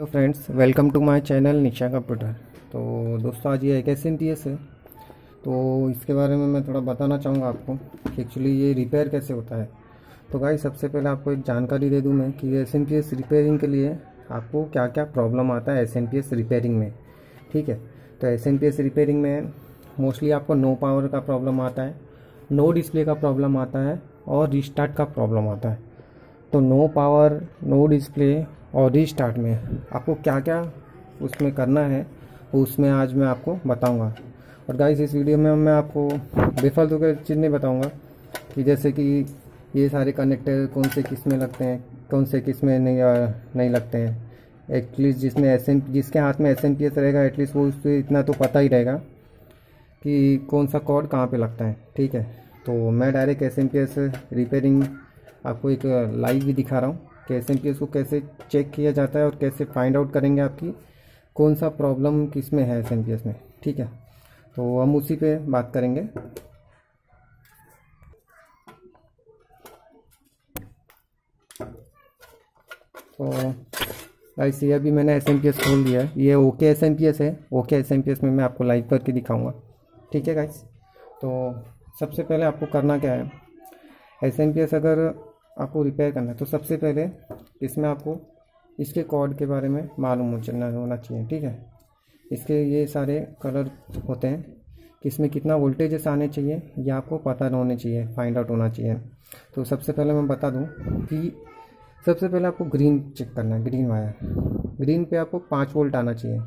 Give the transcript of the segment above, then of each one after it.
तो friends, welcome to my channel Nisha computer. तो दोस्तों, आज ये एक SMPS है। तो इसके बारे में मैं थोड़ा बताना चाहूँगा आपको कि एक्चुअली ये रिपेयर कैसे होता है। तो गाइस, सबसे पहले आपको एक जानकारी दे दूँ मैं कि SMPS रिपेयरिंग के लिए आपको क्या क्या प्रॉब्लम आता है SMPS रिपेयरिंग में। ठीक है, तो SMPS रिपेयरिंग में मोस्टली आपको नो पावर का प्रॉब्लम आता है, नो डिस्प्ले का प्रॉब्लम आता है और रिस्टार्ट का प्रॉब्लम आता है। तो नो पावर, नो डिस्प्ले और रीस्टार्ट में आपको क्या क्या उसमें करना है, उसमें आज मैं आपको बताऊंगा। और गाइस, इस वीडियो में मैं आपको बेफालतू के चीज़ नहीं बताऊंगा कि जैसे कि ये सारे कनेक्टर कौन से किस में लगते हैं, कौन से किस में नहीं लगते हैं। एटलीस्ट जिसके हाथ में SMPS रहेगा, एटलीस्ट वो उससे इतना तो पता ही रहेगा कि कौन सा कॉर्ड कहाँ पे लगता है। ठीक है, तो मैं डायरेक्ट SMPS रिपेयरिंग आपको एक लाइव भी दिखा रहा हूँ कि SMPS को कैसे चेक किया जाता है और कैसे फाइंड आउट करेंगे आपकी कौन सा प्रॉब्लम किस में है SMPS में। ठीक है, तो हम उसी पे बात करेंगे। तो गाइस, ये अभी मैंने SMPS खोल दिया है। ये ओके SMPS है। ओके SMPS में मैं आपको लाइव करके दिखाऊंगा। ठीक है गाइस, तो सबसे पहले आपको करना क्या है, SMPS अगर आपको रिपेयर करना है तो सबसे पहले इसमें आपको इसके कॉर्ड के बारे में मालूम होना चाहिए। ठीक है, इसके ये सारे कलर होते हैं कि इसमें कितना वोल्टेजेस आने चाहिए, यह आपको पता होने चाहिए, फाइंड आउट होना चाहिए। तो सबसे पहले मैं बता दूं कि सबसे पहले आपको ग्रीन चेक करना है, ग्रीन वायर। ग्रीन पे आपको 5 वोल्ट आना चाहिए।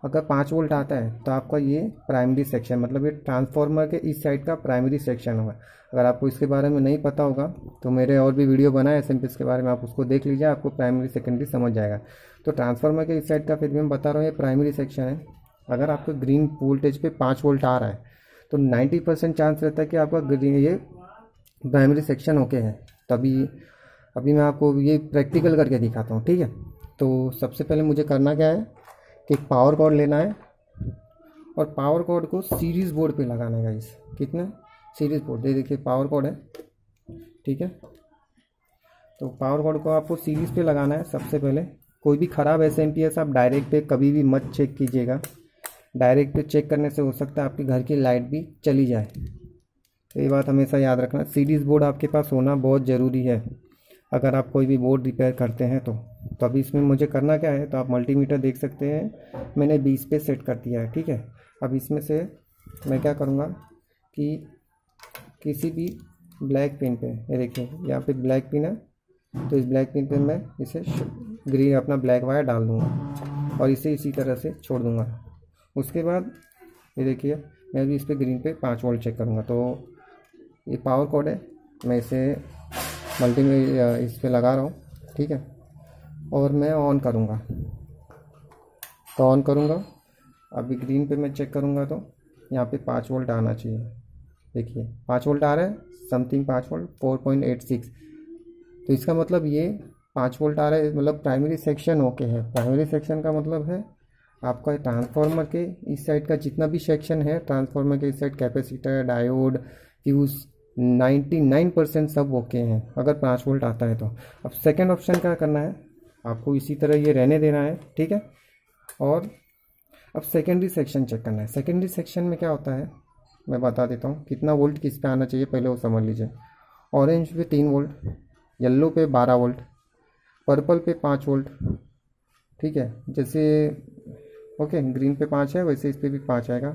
अगर 5 वोल्ट आता है तो आपका ये प्राइमरी सेक्शन, मतलब ये ट्रांसफार्मर के इस साइड का प्राइमरी सेक्शन होगा। अगर आपको इसके बारे में नहीं पता होगा तो मेरे और भी वीडियो बनाए SMPS के बारे में, आप उसको देख लीजिए, आपको प्राइमरी सेकेंडरी समझ जाएगा। तो ट्रांसफार्मर के इस साइड का फिर भी मैं बता रहा हूँ, ये प्राइमरी सेक्शन है। अगर आपको ग्रीन वोल्टेज पे 5 वोल्ट आ रहा है तो 90% चांस रहता है कि आपका ग्रीन ये प्राइमरी सेक्शन ओके है। तभी अभी मैं आपको ये प्रैक्टिकल करके दिखाता हूँ। ठीक है, तो सबसे पहले मुझे करना क्या है कि पावर कॉर्ड लेना है और पावर कॉर्ड को सीरीज बोर्ड पे लगाना है गाइस। कितना सीरीज बोर्ड, ये देखिए पावर कॉर्ड है। ठीक है, तो पावर कॉर्ड को आपको सीरीज पे लगाना है। सबसे पहले कोई भी ख़राब SMPS आप डायरेक्ट पे कभी भी मत चेक कीजिएगा। डायरेक्ट पे चेक करने से हो सकता है आपके घर की लाइट भी चली जाए। तो ये बात हमेशा याद रखना, सीरीज बोर्ड आपके पास होना बहुत ज़रूरी है अगर आप कोई भी बोर्ड रिपेयर करते हैं तो। अभी इसमें मुझे करना क्या है, तो आप मल्टीमीटर देख सकते हैं, मैंने 20 पे सेट कर दिया है। ठीक है, अब इसमें से मैं क्या करूँगा कि किसी भी ब्लैक पिन पे, ये देखिए यहाँ पे ब्लैक पिन है, तो इस ब्लैक पिन पे मैं इसे ग्रीन अपना ब्लैक वायर डाल दूँगा और इसे इसी तरह से छोड़ दूँगा। उसके बाद ये देखिए मैं अभी इस पर ग्रीन पे 5 वोल्ट चेक करूँगा। तो ये पावर कॉर्ड है, मैं इसे इस पर लगा रहा हूँ। ठीक है, और मैं ऑन करूँगा, तो ऑन करूँगा। अभी ग्रीन पे मैं चेक करूँगा तो यहाँ पे 5 वोल्ट आना चाहिए। देखिए 5 वोल्ट आ रहा है, समथिंग 5 वोल्ट 4.86। तो इसका मतलब ये 5 वोल्ट आ रहा है, मतलब प्राइमरी सेक्शन ओके है। प्राइमरी सेक्शन का मतलब है आपका ट्रांसफार्मर के इस साइड का जितना भी सेक्शन है, ट्रांसफार्मर के इस साइड कैपेसिटर, डायोड, फ्यूज 99% सब ओके हैं अगर 5 वोल्ट आता है तो। अब सेकंड ऑप्शन क्या करना है, आपको इसी तरह ये रहने देना है। ठीक है, और अब सेकेंडरी सेक्शन चेक करना है। सेकेंडरी सेक्शन में क्या होता है मैं बता देता हूँ, कितना वोल्ट किस पे आना चाहिए पहले वो समझ लीजिए। ऑरेंज पे 3 वोल्ट, येलो पे 12 वोल्ट, पर्पल पे 5 वोल्ट। ठीक है, जैसे ओके ग्रीन पे 5 है वैसे इस पर भी 5 आएगा।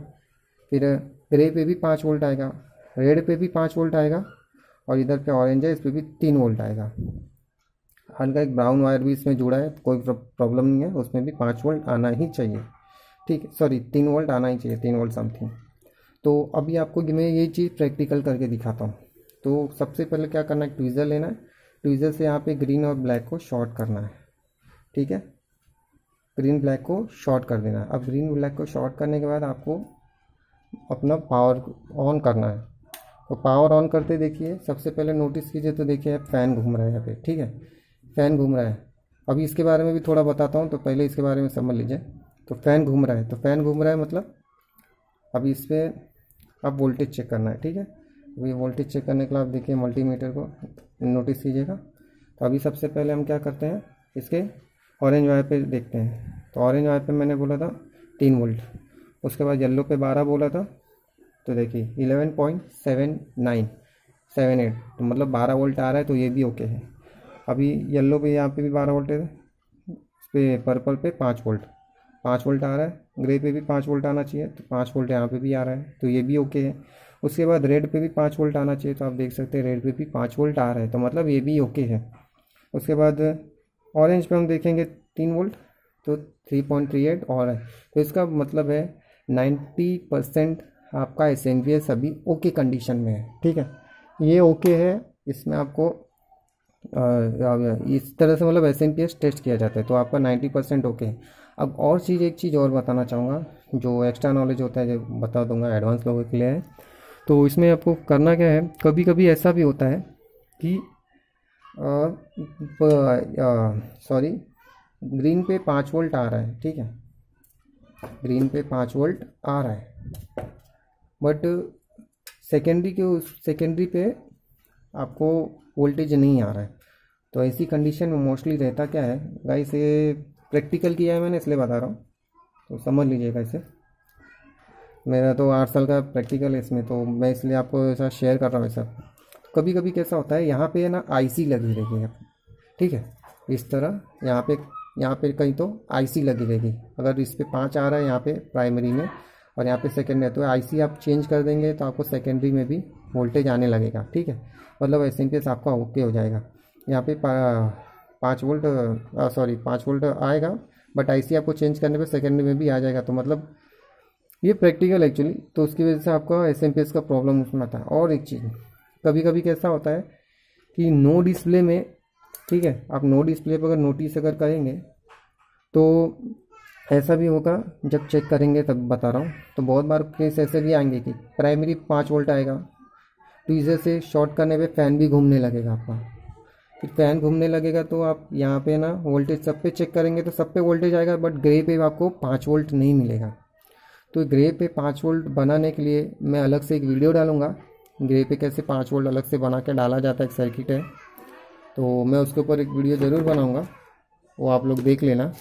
फिर ग्रे पे भी 5 वोल्ट आएगा, रेड पे भी 5 वोल्ट आएगा, और इधर पे ऑरेंज है इस पर भी 3 वोल्ट आएगा। हल्का एक ब्राउन वायर भी इसमें जुड़ा है, कोई प्रॉब्लम नहीं है, उसमें भी 5 वोल्ट आना ही चाहिए। ठीक है, सॉरी 3 वोल्ट आना ही चाहिए, 3 वोल्ट समथिंग। तो अभी आपको मैं ये चीज़ प्रैक्टिकल करके दिखाता हूँ। तो सबसे पहले क्या करना है, ट्वीज़र लेना है। ट्वीज़र से यहाँ पे ग्रीन और ब्लैक को शॉर्ट करना है। ठीक है, ग्रीन ब्लैक को शॉर्ट कर देना है। अब ग्रीन ब्लैक को शॉर्ट करने के बाद आपको अपना पावर ऑन करना है। तो पावर ऑन करते देखिए, सबसे पहले नोटिस कीजिए तो देखिए फ़ैन घूम रहा है यहाँ पे। ठीक है, फ़ैन घूम रहा है। अभी इसके बारे में भी थोड़ा बताता हूँ, तो पहले इसके बारे में समझ लीजिए। तो फ़ैन घूम रहा है, तो फ़ैन घूम रहा है मतलब अभी इस पर अब वोल्टेज चेक करना है। ठीक है, अभी वोल्टेज चेक करने के लिए आप देखिए मल्टीमीटर को नोटिस कीजिएगा। तो अभी सबसे पहले हम क्या करते हैं, इसके ऑरेंज वायर पे देखते हैं। तो ऑरेंज वायर पे मैंने बोला था 3 वोल्ट, उसके बाद येलो पे 12 बोला था, तो देखिए 11.7978, तो मतलब 12 वोल्ट आ रहा है, तो ये भी ओके है। अभी येलो पे यहाँ पे भी 12 वोल्ट है, इस पे पर्पल पे 5 वोल्ट आ रहा है, ग्रे पे भी 5 वोल्ट आना चाहिए, तो 5 वोल्ट यहाँ पे भी आ रहा है, तो ये भी ओके है। उसके बाद रेड पे भी 5 वोल्ट आना चाहिए, तो आप देख सकते हैं रेड पे भी 5 वोल्ट आ रहा है, तो मतलब ये भी ओके है। उसके बाद ऑरेंज पे हम देखेंगे 3 वोल्ट, तो 3.38 और है, तो इसका मतलब है 90% आपका SMPS अभी ओके कंडीशन में है। ठीक है, ये ओके है, इसमें आपको इस तरह से मतलब SMPS टेस्ट किया जाता है, तो आपका 90% ओके है। अब और एक चीज़ और बताना चाहूँगा, जो एक्स्ट्रा नॉलेज होता है जो बता दूंगा, एडवांस लोगों के लिए है। तो इसमें आपको करना क्या है, कभी कभी ऐसा भी होता है कि सॉरी, ग्रीन पे 5 वोल्ट आ रहा है, ठीक है, ग्रीन पे 5 वोल्ट आ रहा है, बट सेकेंडरी पे आपको वोल्टेज नहीं आ रहा है। तो ऐसी कंडीशन में मोस्टली रहता क्या है गाइस, ये प्रैक्टिकल किया है मैंने इसलिए बता रहा हूँ, तो समझ लीजिएगा इसे। मेरा तो 8 साल का प्रैक्टिकल है इसमें, तो मैं इसलिए आपको ऐसा शेयर कर रहा हूँ सब। कभी कभी कैसा होता है, यहाँ पे ना IC लगी रहेगी, ठीक है, इस तरह यहाँ पे कहीं तो IC लगी रहेगी। अगर इस पे 5 आ रहा है यहाँ पे प्राइमरी में, और यहाँ पे सेकेंड है, तो IC आप चेंज कर देंगे तो आपको सेकेंडरी में भी वोल्टेज आने लगेगा। ठीक है, मतलब SMPS आपका ओके हो जाएगा। यहाँ पे 5 वोल्ट आएगा, बट IC आपको चेंज करने पे सेकेंडरी में भी आ जाएगा। तो मतलब ये प्रैक्टिकल एक्चुअली, तो उसकी वजह से आपका SMPS का प्रॉब्लम उसमें आता है। और एक चीज़, कभी कभी कैसा होता है कि नो डिस्प्ले में, ठीक है, आप नो डिस्प्ले पर अगर नोटिस अगर करेंगे तो ऐसा भी होगा, जब चेक करेंगे तब बता रहा हूँ। तो बहुत बार केस ऐसे भी आएंगे कि प्राइमरी 5 वोल्ट आएगा, ट्वीज़र से शॉर्ट करने पे फ़ैन भी घूमने लगेगा आपका। फिर फ़ैन घूमने लगेगा तो आप यहाँ पे ना वोल्टेज सब पे चेक करेंगे तो सब पे वोल्टेज आएगा, बट ग्रे पे आपको 5 वोल्ट नहीं मिलेगा। तो ग्रे पे 5 वोल्ट बनाने के लिए मैं अलग से एक वीडियो डालूँगा, ग्रे पे कैसे 5 वोल्ट अलग से बना के डाला जाता है, एक सर्किट है, तो मैं उसके ऊपर एक वीडियो ज़रूर बनाऊँगा, वो आप लोग देख लेना।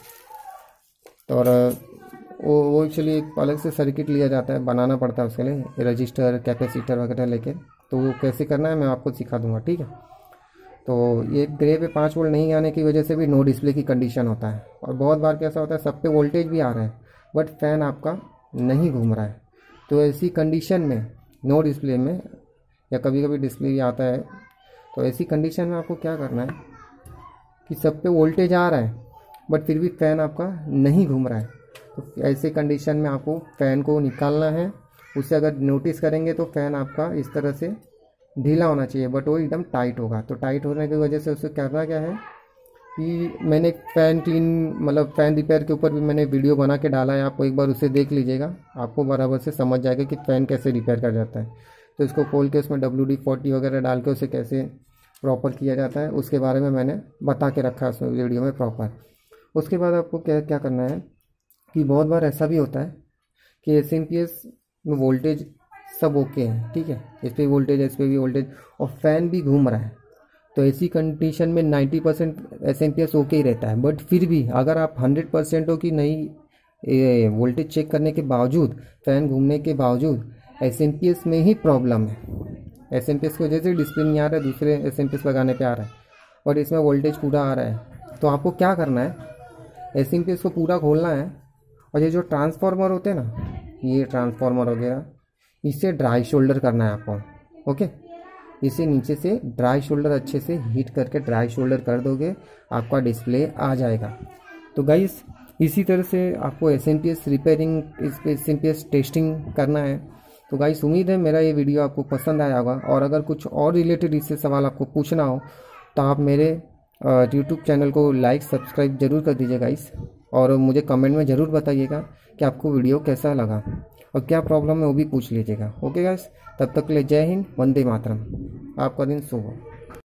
और वो एक्चुअली एक अलग से सर्किट लिया जाता है, बनाना पड़ता है उसके लिए, रजिस्टर कैपेसिटर वगैरह लेके, तो वो कैसे करना है मैं आपको सिखा दूंगा। ठीक है, तो ये ग्रे पे 5 वोल्ट नहीं आने की वजह से भी नो डिस्प्ले की कंडीशन होता है। और बहुत बार कैसा होता है, सब पे वोल्टेज भी आ रहा है बट फ़ैन आपका नहीं घूम रहा है। तो ऐसी कंडीशन में नो डिस्प्ले में, या कभी कभी डिस्प्ले भी आता है, तो ऐसी कंडीशन में आपको क्या करना है कि सब पे वोल्टेज आ रहा है बट फिर भी फ़ैन आपका नहीं घूम रहा है। तो ऐसे कंडीशन में आपको फ़ैन को निकालना है। उससे अगर नोटिस करेंगे तो फ़ैन आपका इस तरह से ढीला होना चाहिए, बट वो एकदम टाइट होगा। तो टाइट होने की वजह से उससे करना क्या है कि मैंने फ़ैन क्लीन, मतलब फ़ैन रिपेयर के ऊपर भी मैंने वीडियो बना के डाला है, आप एक बार उसे देख लीजिएगा, आपको बराबर से समझ जाएगा कि फ़ैन कैसे रिपेयर कर जाता है। तो इसको खोल के उसमें WD-40 वगैरह डाल के उसे कैसे प्रॉपर किया जाता है, उसके बारे में मैंने बता के रखा है उसमें वीडियो में प्रॉपर। उसके बाद आपको क्या क्या करना है कि बहुत बार ऐसा भी होता है कि SMPS में वोल्टेज सब ओके है, ठीक है, इस पर वोल्टेज है, इस पर भी वोल्टेज, और फ़ैन भी घूम रहा है। तो ऐसी कंडीशन में 90% SMPS ओके ही रहता है। बट फिर भी अगर आप 100% हो कि नहीं, वोल्टेज चेक करने के बावजूद, फ़ैन घूमने के बावजूद SMPS में ही प्रॉब्लम है, SMPS की वजह से डिस्प्ले नहीं आ रहा है, दूसरे SMPS लगाने पे आ रहा है, और इसमें वोल्टेज पूरा आ रहा है, तो आपको क्या करना है, SMPS को पूरा खोलना है, और ये जो ट्रांसफार्मर होते हैं ना, ये ट्रांसफार्मर वगैरह, इसे ड्राई शोल्डर करना है आपको। ओके, इसे नीचे से ड्राई शोल्डर अच्छे से हीट करके ड्राई शोल्डर कर दोगे, आपका डिस्प्ले आ जाएगा। तो गाइस इसी तरह से आपको SMPS रिपेयरिंग, इस पे SMPS टेस्टिंग करना है। तो गाइस उम्मीद है मेरा ये वीडियो आपको पसंद आया होगा, और अगर कुछ और रिलेटेड इससे सवाल आपको पूछना हो तो आप मेरे YouTube चैनल को लाइक सब्सक्राइब जरूर कर दीजिए गाइस, और मुझे कमेंट में ज़रूर बताइएगा कि आपको वीडियो कैसा लगा और क्या प्रॉब्लम है वो भी पूछ लीजिएगा। ओके गाइस, तब तक के लिए जय हिंद, वंदे मातरम, आपका दिन शुभ हो।